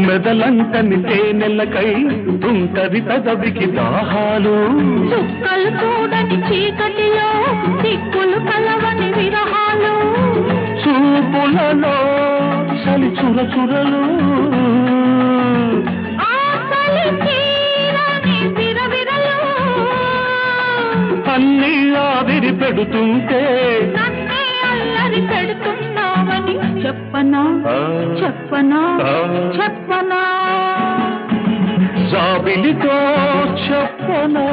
మెదలంటని తేనెలకై తుంటరి పెదవికి దాహాలు చుక్కలు చూడని చీకటిలో దిక్కులు కలవని విరహాలు చూపులలో చలి చురచురలు అన్నీ ఆవిరి పెడుతుంటే అల్లరి పెడుతున్నావని చెప్పనా చెప్పనా చెప్పనా జాబిలితో చెప్పనా